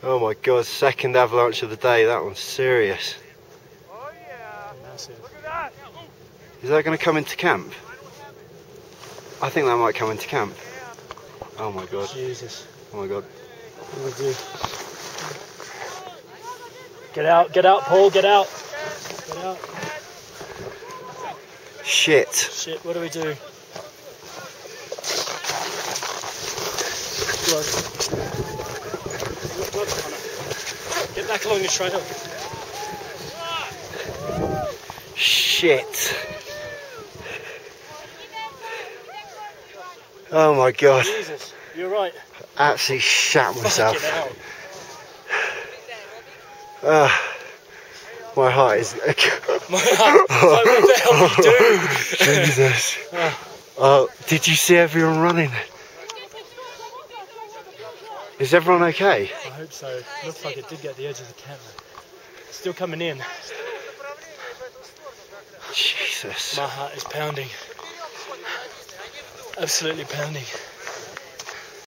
Oh my god, second avalanche of the day. That one's serious. Oh yeah. Massive. Look at that. Is that going to come into camp? I think that might come into camp. Oh my god. Jesus. Oh my god. What do we do? Get out, Paul, get out. Get out. Shit. Shit, what do we do? Go on. Get back along the trail. Shit. Oh my god. Jesus, you're right. Absolutely shat myself. Fucking hell. My heart is. My heart, like, what the hell do you do? Jesus. Did you see everyone running? Is everyone okay? I hope so. Looks like it did get the edge of the camera. Still coming in. Jesus. My heart is pounding. Absolutely pounding.